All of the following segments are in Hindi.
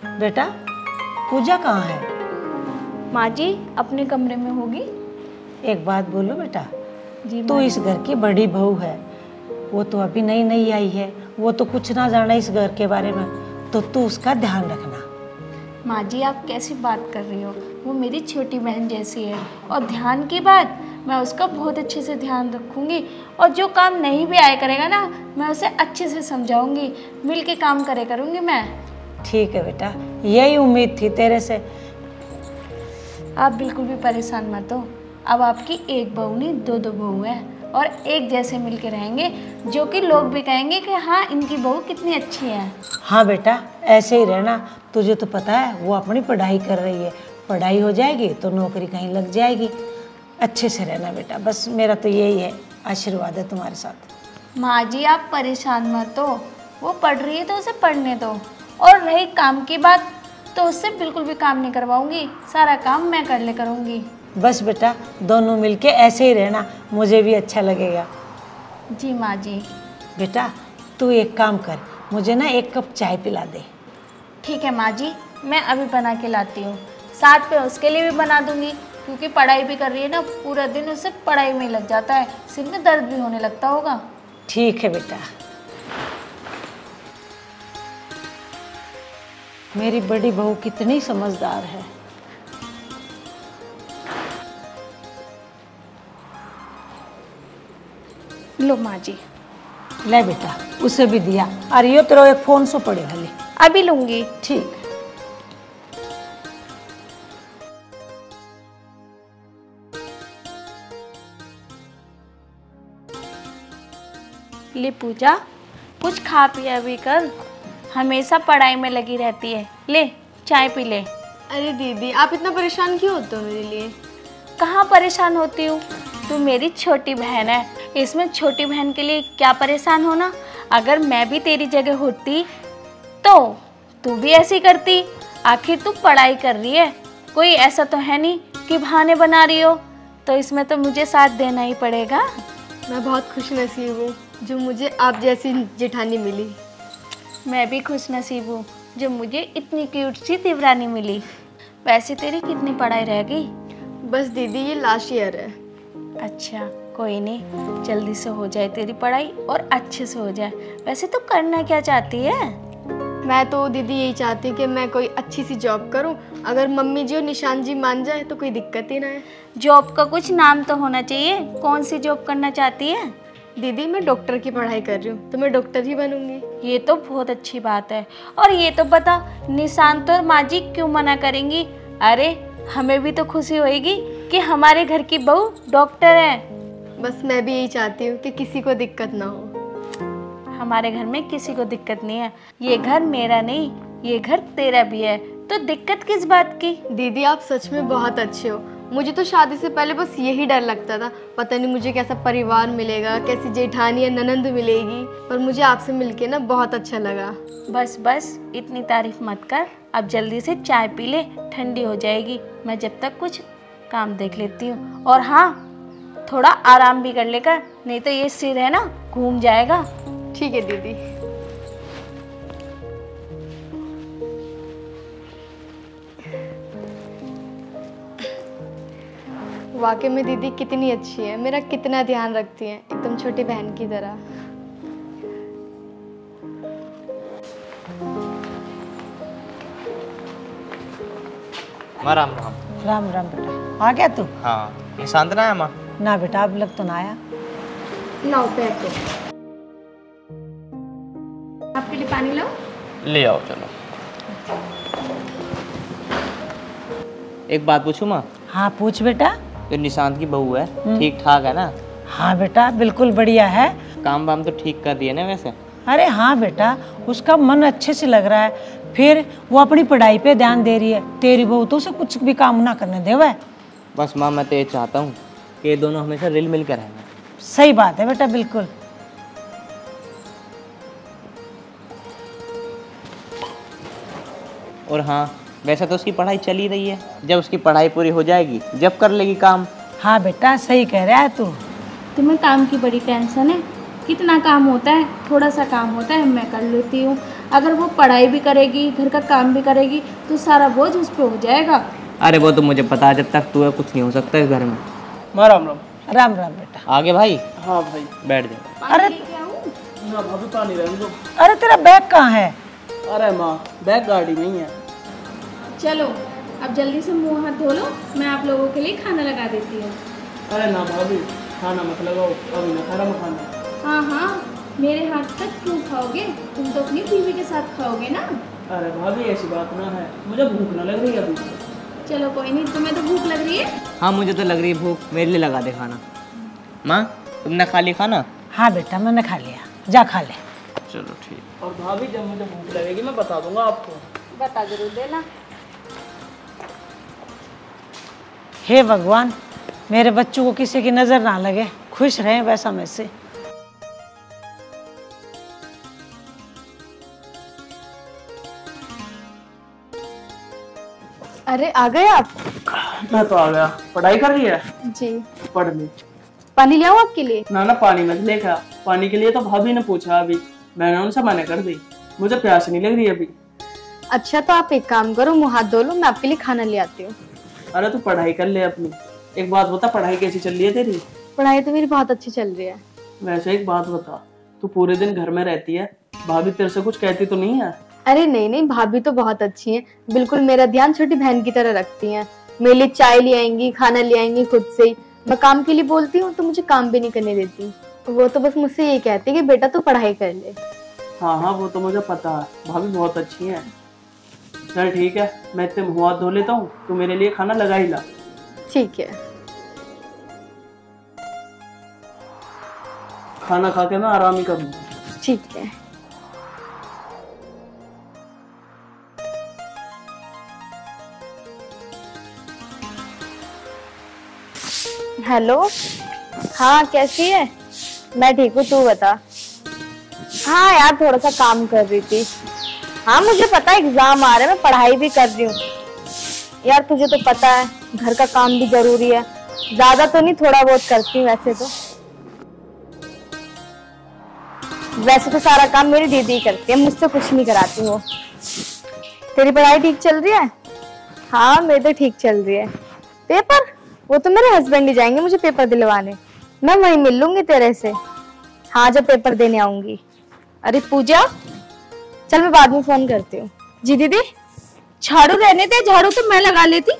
बेटा पूजा कहाँ है? माँ जी अपने कमरे में होगी। एक बात बोलो बेटा, जी तू माँ इस घर की बड़ी बहू है, वो तो अभी नई नई आई है, वो तो कुछ ना जाने इस घर के बारे में, तो तू उसका ध्यान रखना। माँ जी आप कैसी बात कर रही हो, वो मेरी छोटी बहन जैसी है। और ध्यान की बात, मैं उसका बहुत अच्छे से ध्यान रखूँगी। और जो काम नहीं भी आया करेगा ना, मैं उसे अच्छे से समझाऊंगी, मिल के काम करे करूँगी मैं। ठीक है बेटा, यही उम्मीद थी तेरे से। आप बिल्कुल भी परेशान मत हो। अब आपकी एक बहू नहीं दो दो बहू है, और एक जैसे मिल के रहेंगे, जो कि लोग भी कहेंगे कि हाँ इनकी बहू कितनी अच्छी है। हाँ बेटा ऐसे ही रहना। तुझे तो पता है वो अपनी पढ़ाई कर रही है, पढ़ाई हो जाएगी तो नौकरी कहीं लग जाएगी। अच्छे से रहना बेटा, बस मेरा तो यही है, आशीर्वाद है तुम्हारे साथ। माँ जी आप परेशान मत हो, वो पढ़ रही है तो उसे पढ़ने दो। और रही काम की बात, तो उससे बिल्कुल भी काम नहीं करवाऊंगी, सारा काम मैं कर ले करूँगी। बस बेटा दोनों मिलके ऐसे ही रहना, मुझे भी अच्छा लगेगा। जी माँ जी। बेटा तू एक काम कर, मुझे ना एक कप चाय पिला दे। ठीक है माँ जी, मैं अभी बना के लाती हूँ। साथ पे उसके लिए भी बना दूँगी, क्योंकि पढ़ाई भी कर रही है ना, पूरा दिन उसे पढ़ाई में लग जाता है, सिर में दर्द भी होने लगता होगा। ठीक है बेटा। मेरी बड़ी बहू कितनी समझदार है। लो माँ जी। ले बेटा उसे भी दिया, और यो तेरा एक फोन सो पड़े भले। अभी लूँगी। ठीक। ले पूजा, कुछ खा पिया भी कर, हमेशा पढ़ाई में लगी रहती है। ले चाय पी ले। अरे दीदी आप इतना परेशान क्यों होते हो मेरे लिए? कहाँ परेशान होती हूँ, तू मेरी छोटी बहन है, इसमें छोटी बहन के लिए क्या परेशान होना। अगर मैं भी तेरी जगह होती तो तू भी ऐसी करती। आखिर तू पढ़ाई कर रही है, कोई ऐसा तो है नहीं कि बहाने बना रही हो, तो इसमें तो मुझे साथ देना ही पड़ेगा। मैं बहुत खुश नसीब हूँ जो मुझे आप जैसी जेठानी मिली। मैं भी खुश नसीब हूँ जो मुझे इतनी क्यूट सी देवरानी मिली। वैसे तेरी कितनी पढ़ाई रह गई? बस दीदी ये लास्ट ईयर है। अच्छा कोई नहीं, जल्दी से हो जाए तेरी पढ़ाई और अच्छे से हो जाए। वैसे तू करना क्या चाहती है? मैं तो दीदी यही चाहती हूँ कि मैं कोई अच्छी सी जॉब करूँ, अगर मम्मी जी और निशान जी मान जाए तो कोई दिक्कत ही ना है। जॉब का कुछ नाम तो होना चाहिए, कौन सी जॉब करना चाहती है? दीदी मैं डॉक्टर की पढ़ाई कर रही हूँ, तो मैं डॉक्टर ही बनूंगी। ये तो बहुत अच्छी बात है। और ये तो बता, निशांत और माँ जी क्यों मना करेंगी? अरे हमें भी तो खुशी होएगी कि हमारे घर की बहू डॉक्टर है। बस मैं भी यही चाहती हूँ कि किसी को दिक्कत ना हो। हमारे घर में किसी को दिक्कत नहीं है। ये घर मेरा नहीं, ये घर तेरा भी है, तो दिक्कत किस बात की? दीदी आप सच में बहुत अच्छे हो। मुझे तो शादी से पहले बस यही डर लगता था, पता नहीं मुझे कैसा परिवार मिलेगा, कैसी जेठानी या ननंद मिलेगी, पर मुझे आपसे मिलके ना बहुत अच्छा लगा। बस बस इतनी तारीफ मत कर, अब जल्दी से चाय पी ले, ठंडी हो जाएगी। मैं जब तक कुछ काम देख लेती हूँ। और हाँ, थोड़ा आराम भी कर लेकर, नहीं तो ये सिर है ना घूम जाएगा। ठीक है दीदी। वाकई में दीदी कितनी अच्छी है, मेरा कितना ध्यान रखती हैं, एकदम छोटी बहन की तरह। माँ राम राम। राम राम बेटा, आ गया तू? हाँ निशांत ना है माँ? ना बेटा अब लग तो ना आया। लाओ पैक दो। आपके लिए पानी लाओ। ले आओ चलो। एक बात पूछूं माँ? हाँ पूछ बेटा। जो निशांत की बहू है ठीक ठाक है ना? हाँ बेटा बिल्कुल बढ़िया है। काम वाम तो ठीक कर रही है ना वैसे? अरे हाँ बेटा, उसका मन अच्छे से लग रहा है, फिर वो अपनी पढ़ाई पे ध्यान दे रही है। तेरी बहू तो उसे कुछ भी काम ना करने दे। वह बस माँ मैं तो ये चाहता हूँ कि ये दोनों हमेशा रिल मिल कर रहेंगे। सही बात है बेटा, बिल्कुल। और हाँ वैसे तो उसकी पढ़ाई चल ही रही है, जब उसकी पढ़ाई पूरी हो जाएगी जब कर लेगी काम। हाँ बेटा सही कह रहा है तू। तुम्हें काम की बड़ी टेंशन है? कितना काम होता है, थोड़ा सा काम होता है मैं कर लेती हूँ। अगर वो पढ़ाई भी करेगी, घर का काम भी करेगी, तो सारा बोझ उस पर हो जाएगा। अरे वो तो मुझे पता है, जब तक तू है कुछ नहीं हो सकता इस घर में। माँ राम राम। राम राम बेटा। आगे भाई हाँ भाई। बैठ जाओ। अरे ना भाभी पानी रहने दो। अरे तेरा बैग कहाँ है? अरे माँ बैग गाड़ी में ही है। चलो अब जल्दी से मुंह हाथ धो लो, मैं आप लोगों के लिए खाना लगा देती हूँ। अरे ना भाभी खाना मत लगाओ, अभी ना खा खाना। हाँ हाँ, मेरे हाथ तक क्यों खाओगे, तुम तो अपनी बीवी के साथ खाओगे ना। अरे भाभी ऐसी बात ना है, मुझे भूख ना लग रही है अभी। चलो कोई नहीं, तुम्हें तो भूख लग रही है। हाँ मुझे तो लग रही है भूख, मेरे लिए लगा दे खाना। माँ तुमने खा लिया खाना? हाँ बेटा मैंने खा लिया, जा खा ले। चलो ठीक। और भाभी जब मुझे भूख लगेगी मैं बता दूंगा आपको। बता जरूर देना। हे भगवान, मेरे बच्चों को किसी की नजर ना लगे, खुश रहें वैसा मैं से। अरे आ गए आप? मैं तो आ गया। पढ़ाई कर रही है? जी। पढ़ ली। पानी ले आऊं आपके लिए? ना पानी मत लेकर। पानी के लिए तो भाभी ने पूछा अभी, मैंने उनसे मना कर दी, मुझे प्यास नहीं लग रही अभी। अच्छा तो आप एक काम करो, मुंह हाथ धो लो, मैं आपके लिए खाना ले आती हूँ। अरे तू पढ़ाई कर ले अपनी। एक बात बता, पढ़ाई कैसी चल रही है तेरी? पढ़ाई तो मेरी बहुत अच्छी चल रही है। वैसे एक बात बता, तू पूरे दिन घर में रहती है, भाभी तेरे से कुछ कहती तो नहीं है? अरे नहीं नहीं, भाभी तो बहुत अच्छी है, बिल्कुल मेरा ध्यान छोटी बहन की तरह रखती हैं। मेरे लिए चाय ले आएंगी, खाना ले आएंगी खुद से ही। मैं काम के लिए बोलती हूँ तो मुझे काम भी नहीं करने देती। वो तो बस मुझसे यही कहती है कि बेटा तू पढ़ाई कर ले। हाँ हाँ वो तो मुझे पता है, भाभी बहुत अच्छी है। चल ठीक है, मैं इतने मुँह हाथ धो लेता हूँ, तू मेरे लिए खाना लगा ही ला। ठीक है। खाना खा के मैं आराम ही करूँगा। ठीक है। हेलो, हाँ कैसी है? मैं ठीक हूँ, तू बता। हाँ यार थोड़ा सा काम कर रही थी। हाँ मुझे पता है एग्जाम आ रहे हैं, मैं पढ़ाई भी कर रही हूँ। यार तुझे तो पता है घर का काम भी जरूरी है, ज्यादा तो नहीं थोड़ा बहुत करती हूँ वैसे तो सारा काम मेरी दीदी ही करती है, मुझसे कुछ नहीं कराती वो। तेरी पढ़ाई ठीक चल रही है? हाँ मेरी तो ठीक चल रही है। पेपर वो तो मेरे हस्बैंड ही जाएंगे मुझे पेपर दिलवाने, मैं वहीं मिल लूंगी तेरे से। हाँ जब पेपर देने आऊंगी। अरे पूजा चल मैं बाद में फोन करती हूँ। जी दीदी। झाड़ू रहने दे, झाड़ू तो मैं लगा लेती।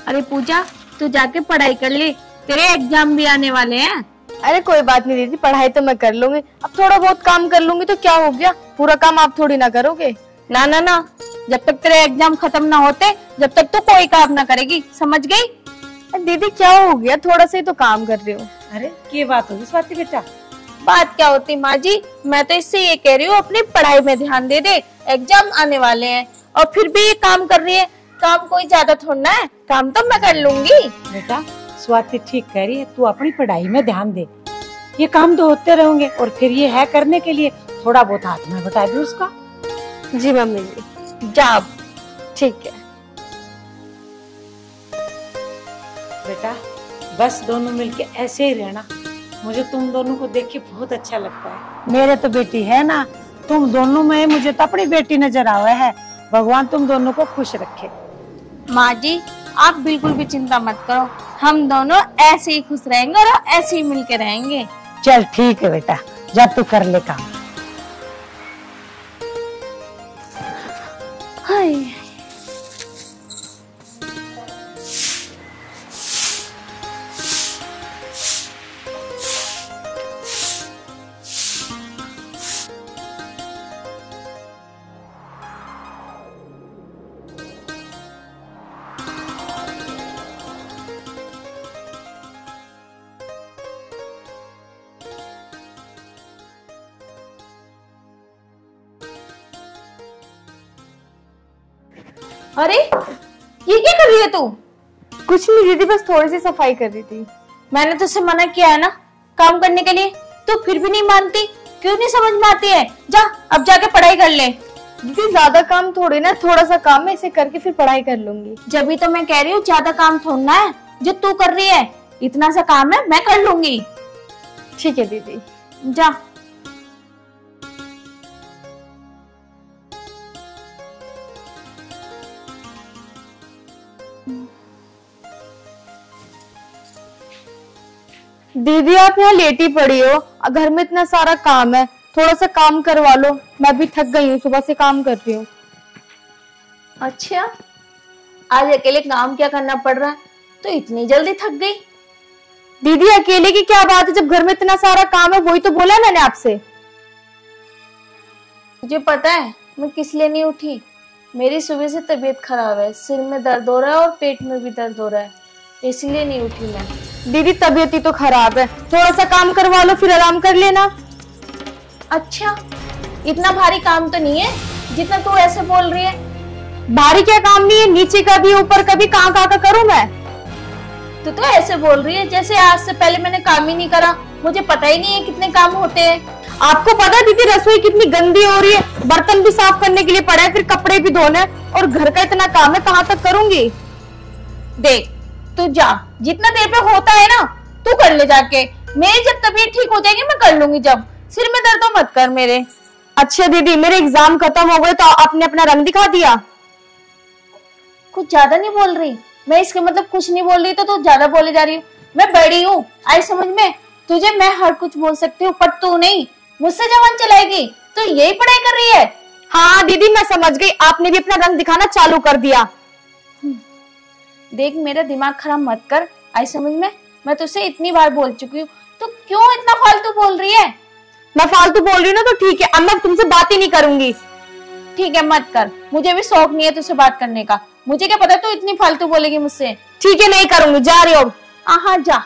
अरे पूजा तू जाके पढ़ाई कर ले, तेरे एग्जाम भी आने वाले हैं। अरे कोई बात नहीं दीदी, पढ़ाई तो मैं कर लूंगी, अब थोड़ा बहुत काम कर लूंगी तो क्या हो गया, पूरा काम आप थोड़ी ना करोगे। ना ना ना, जब तक तेरे एग्जाम खत्म ना होते जब तक तो कोई काम ना करेगी, समझ गई? दीदी क्या हो गया, थोड़ा सा ही तो काम कर रही हूँ। अरे क्या बात होगी स्वाति बेटा? बात क्या होती माँ जी, मैं तो इससे ये कह रही हूँ अपनी पढ़ाई में ध्यान दे दे, एग्जाम आने वाले हैं और फिर भी ये काम कर रही है। काम कोई ज्यादा थोड़ा है, काम तो मैं कर लूंगी। बेटा स्वाति ठीक कह रही है, तू अपनी पढ़ाई में ध्यान दे, ये काम तो होते रहेंगे और फिर ये है करने के लिए थोड़ा बहुत हाथ में बता दे उसका। जी मम्मी जी। जा अब। ठीक है बेटा, बस दोनों मिलके ऐसे ही रहना, मुझे तुम दोनों को देख के बहुत अच्छा लगता है। मेरे तो बेटी है ना, तुम दोनों में मुझे तो अपनी बेटी नजर आवे है। भगवान तुम दोनों को खुश रखे। माँ जी आप बिल्कुल भी चिंता मत करो, हम दोनों ऐसे ही खुश रहेंगे और ऐसे ही मिलके रहेंगे। चल ठीक है बेटा, जा तू कर ले काम। हाय अरे ये क्या कर रही है तू? कुछ नहीं दीदी, बस थोड़ी सी सफाई कर रही थी। मैंने तुझसे मना किया है ना काम करने के लिए, तू फिर भी नहीं मानती, क्यों नहीं समझ में आती है? जा अब जाके पढ़ाई कर ले। दीदी ज्यादा काम थोड़ी ना, थोड़ा सा काम है, इसे करके फिर पढ़ाई कर लूंगी। जब भी तो मैं कह रही हूँ ज्यादा काम थोड़ना है, जो तू कर रही है इतना सा काम है, मैं कर लूंगी। ठीक है दीदी। जा। दीदी आप यहाँ लेटी पड़ी हो, घर में इतना सारा काम है, थोड़ा सा काम करवा लो। मैं भी थक गई हूँ, सुबह से काम कर रही हूँ। अच्छा, आज अकेले काम क्या करना पड़ रहा है, तो इतनी जल्दी थक गई? दीदी अकेले की क्या बात है, जब घर में इतना सारा काम है, वही तो बोला मैंने आपसे। मुझे पता है मैं किस लिए नहीं उठी। मेरी सुबह से तबीयत खराब है, सिर में दर्द हो रहा है और पेट में भी दर्द हो रहा है, इसलिए नहीं उठी मैं। दीदी तबीयत ही तो खराब है, थोड़ा सा काम करवा लो फिर आराम कर लेना। अच्छा, इतना भारी काम तो नहीं है जितना तू ऐसे बोल रही है। भारी क्या काम नहीं है, नीचे का भी ऊपर का भी, कहाँ कहाँ का करूँ मैं? तू तो ऐसे बोल रही है जैसे आज से पहले मैंने काम ही नहीं करा, मुझे पता ही नहीं है कितने काम होते हैं। आपको पता है दीदी रसोई कितनी गंदी हो रही है, बर्तन भी साफ करने के लिए पड़ा है, फिर कपड़े भी धोने हैं, और घर का इतना काम है, कहाँ तक करूंगी? देख तू जा, जितना देर पे होता है ना तू कर ले जाके, मेरी जब तबीयत ठीक हो जाएगी मैं कर लूंगी। जब सिर में दर्द तो मत कर मेरे। अच्छा दीदी, मेरे एग्जाम खत्म हो गए तो आपने अपना रंग दिखा दिया। कुछ ज्यादा नहीं बोल रही मैं, इसके मतलब कुछ नहीं बोल रही तो तू ज्यादा बोले जा रही हूँ। मैं बड़ी हूँ, आई समझ में, तुझे मैं हर कुछ बोल सकती हूँ, पर तू नहीं, मुझसे जबान चलाएगी। तो यही पढ़ाई कर रही है? हाँ दीदी मैं समझ गई, आपने भी अपना रंग दिखाना चालू कर दिया। देख मेरा दिमाग खराब मत कर, आई समझ में, मैं तुझसे इतनी बार बोल चुकी हूँ, तो क्यों इतना फालतू बोल रही है? मैं फालतू बोल रही हूँ ना तो ठीक है, अब मैं तुमसे बात ही नहीं करूंगी। ठीक है मत कर, मुझे भी शौक नहीं है तुझसे बात करने का, मुझे क्या पता तू इतनी फालतू बोलेगी मुझसे। ठीक है नहीं करूंगी, जा रही हो। हाँ जा,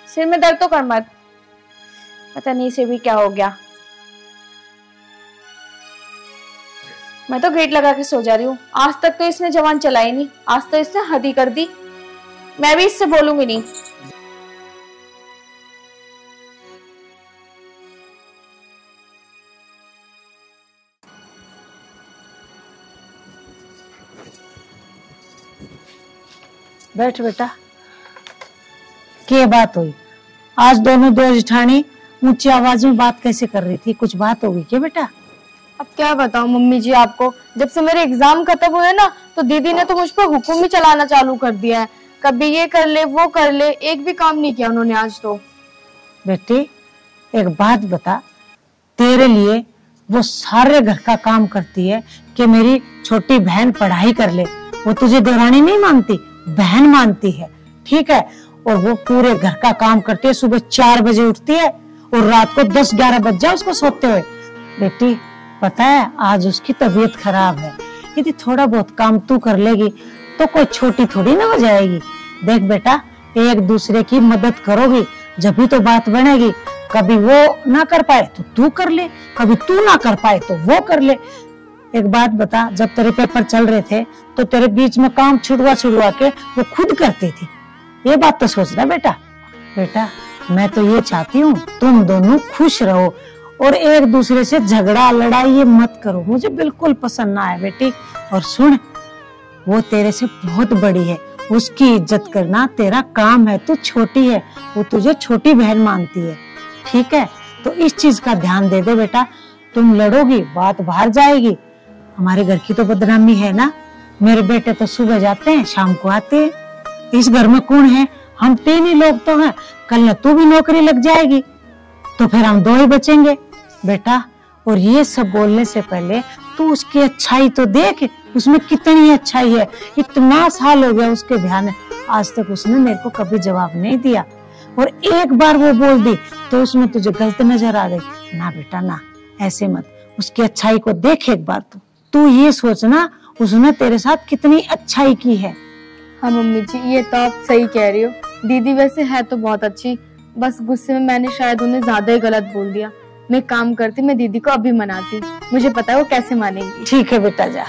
सिर में दर्द तो कर मत, पता नहीं इसे भी क्या हो गया। मैं तो गेट लगा के सो जा रही हूँ, आज तक तो इसने जबान चलाई नहीं, आज तो इसने हद ही कर दी। मैं भी इससे बोलूंगी नहीं। बैठ बेटा। क्या बात हुई? आज दोनों दो जेठानी ऊंची आवाज में बात कैसे कर रही थी? कुछ बात होगी क्या बेटा? अब क्या बताऊं मम्मी जी आपको, जब से मेरे एग्जाम खत्म हुए ना तो दीदी ने तो मुझ पर हुक्म ही चलाना चालू कर दिया है। कभी ये कर ले वो कर ले, एक भी काम नहीं किया उन्होंने आज तो। बेटी एक बात बता, तेरे लिए वो सारे घर का काम करती है कि मेरी छोटी बहन पढ़ाई कर ले, वो तुझे देवरानी नहीं मानती, बहन मानती है, ठीक है? और वो पूरे घर का काम करती है, सुबह 4 बजे उठती है और रात को 10-11 बज जाए उसको सोते हुए। बेटी पता है आज उसकी तबीयत खराब है, यदि थोड़ा बहुत काम तू कर लेगी तो कोई छोटी थोड़ी ना हो जाएगी। देख बेटा, एक दूसरे की मदद करोगी जब भी तो बात बनेगी। कभी वो ना कर पाए तो तू कर ले, कभी तू ना कर पाए तो वो कर ले। एक बात बता, जब तेरे पेपर चल रहे थे तो तेरे बीच में काम छुड़वा के वो खुद करती थी, ये बात तो सोचना बेटा। बेटा मैं तो ये चाहती हूँ तुम दोनों खुश रहो और एक दूसरे से झगड़ा लड़ाई ये मत करो, मुझे बिल्कुल पसंद ना है बेटी। और सुन, वो तेरे से बहुत बड़ी है, उसकी इज्जत करना तेरा काम है, तू छोटी है, वो तुझे छोटी बहन मानती है, ठीक है? तो इस चीज का ध्यान दे दे बेटा। तुम लड़ोगी बात बाहर जाएगी, हमारे घर की तो बदनामी है ना। मेरे बेटे तो सुबह जाते हैं शाम को आते हैं, इस घर में कौन है? हम 3 ही लोग तो हैं, कल न तू भी नौकरी लग जाएगी तो फिर हम 2 ही बचेंगे बेटा। और ये सब बोलने से पहले तू उसकी अच्छाई तो देख, उसमें कितनी अच्छाई है। इतना साल हो गया उसके ध्यान, आज तक उसने मेरे को कभी जवाब नहीं दिया, और एक बार वो बोल दी तो उसमें तुझे गलत नजर आ गई ना बेटा, ना ऐसे मत। उसकी अच्छाई को देख एक बार, तू ये सोचना उसने तेरे साथ कितनी अच्छाई की है। हाँ मम्मी जी ये तो आप सही कह रही हो, दीदी वैसे है तो बहुत अच्छी, बस गुस्से में मैंने शायद उन्हें ज्यादा ही गलत बोल दिया। मैं काम करती, मैं दीदी को अभी मनाती, मुझे पता है वो कैसे मानेंगी। ठीक है बेटा जा।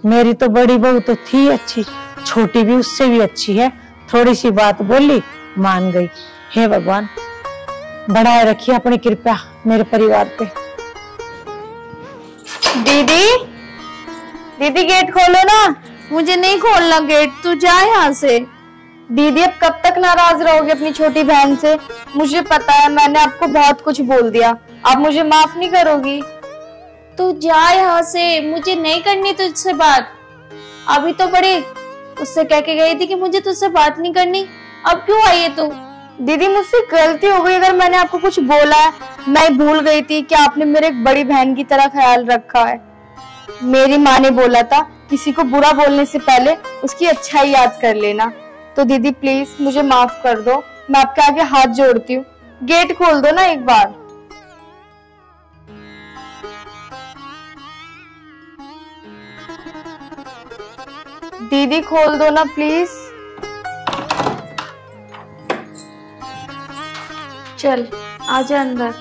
मेरी तो बड़ी बहू तो थी अच्छी, छोटी भी उससे भी अच्छी है, थोड़ी सी बात बोली मान गई। हे भगवान बढ़ाए रखिए अपनी कृपा मेरे परिवार पे। दीदी दीदी गेट खोलो ना। मुझे नहीं खोलना गेट, तू जा यहाँ से। दीदी अब कब तक नाराज रहोगे अपनी छोटी बहन से? मुझे पता है मैंने आपको बहुत कुछ बोल दिया, आप मुझे माफ नहीं करोगी? तू जा यहाँ से, मुझे नहीं करनी तुझसे बात। अभी तो बड़े उससे कह के गई थी कि मुझे तुझसे बात नहीं करनी, अब क्यों आई है तू? दीदी मुझसे गलती हो गई, अगर मैंने आपको कुछ बोला है, मैं भूल गई थी कि आपने मेरे एक बड़ी बहन की तरह ख्याल रखा है। मेरी माँ ने बोला था किसी को बुरा बोलने से पहले उसकी अच्छाई याद कर लेना। तो दीदी प्लीज मुझे माफ कर दो, मैं आपके आगे हाथ जोड़ती हूँ, गेट खोल दो ना एक बार। दीदी खोल दो ना प्लीज। चल आजा अंदर।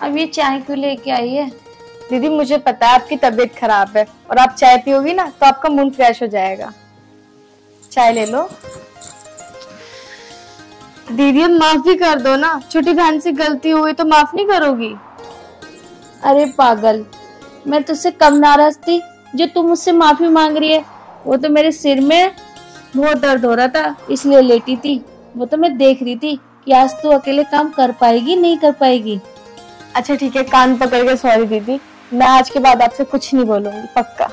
अब ये चाय क्यों लेके आई है? दीदी मुझे पता है आपकी तबीयत खराब है और आप चाय पियोगी ना तो आपका मूड फ्रेश हो जाएगा। चाय ले लो। दीदी अब माफ भी कर दो ना, छोटी बहन से गलती हुई तो माफ नहीं करोगी? अरे पागल, मैं तुझसे कम नाराज थी जो तू मुझसे माफी मांग रही है? वो तो मेरे सिर में बहुत दर्द हो रहा था इसलिए लेटी थी। वो तो मैं देख रही थी कि आज तू अकेले काम कर पाएगी नहीं कर पाएगी। अच्छा ठीक है, कान पकड़ के सॉरी दीदी, मैं आज के बाद आपसे कुछ नहीं बोलूंगी, पक्का।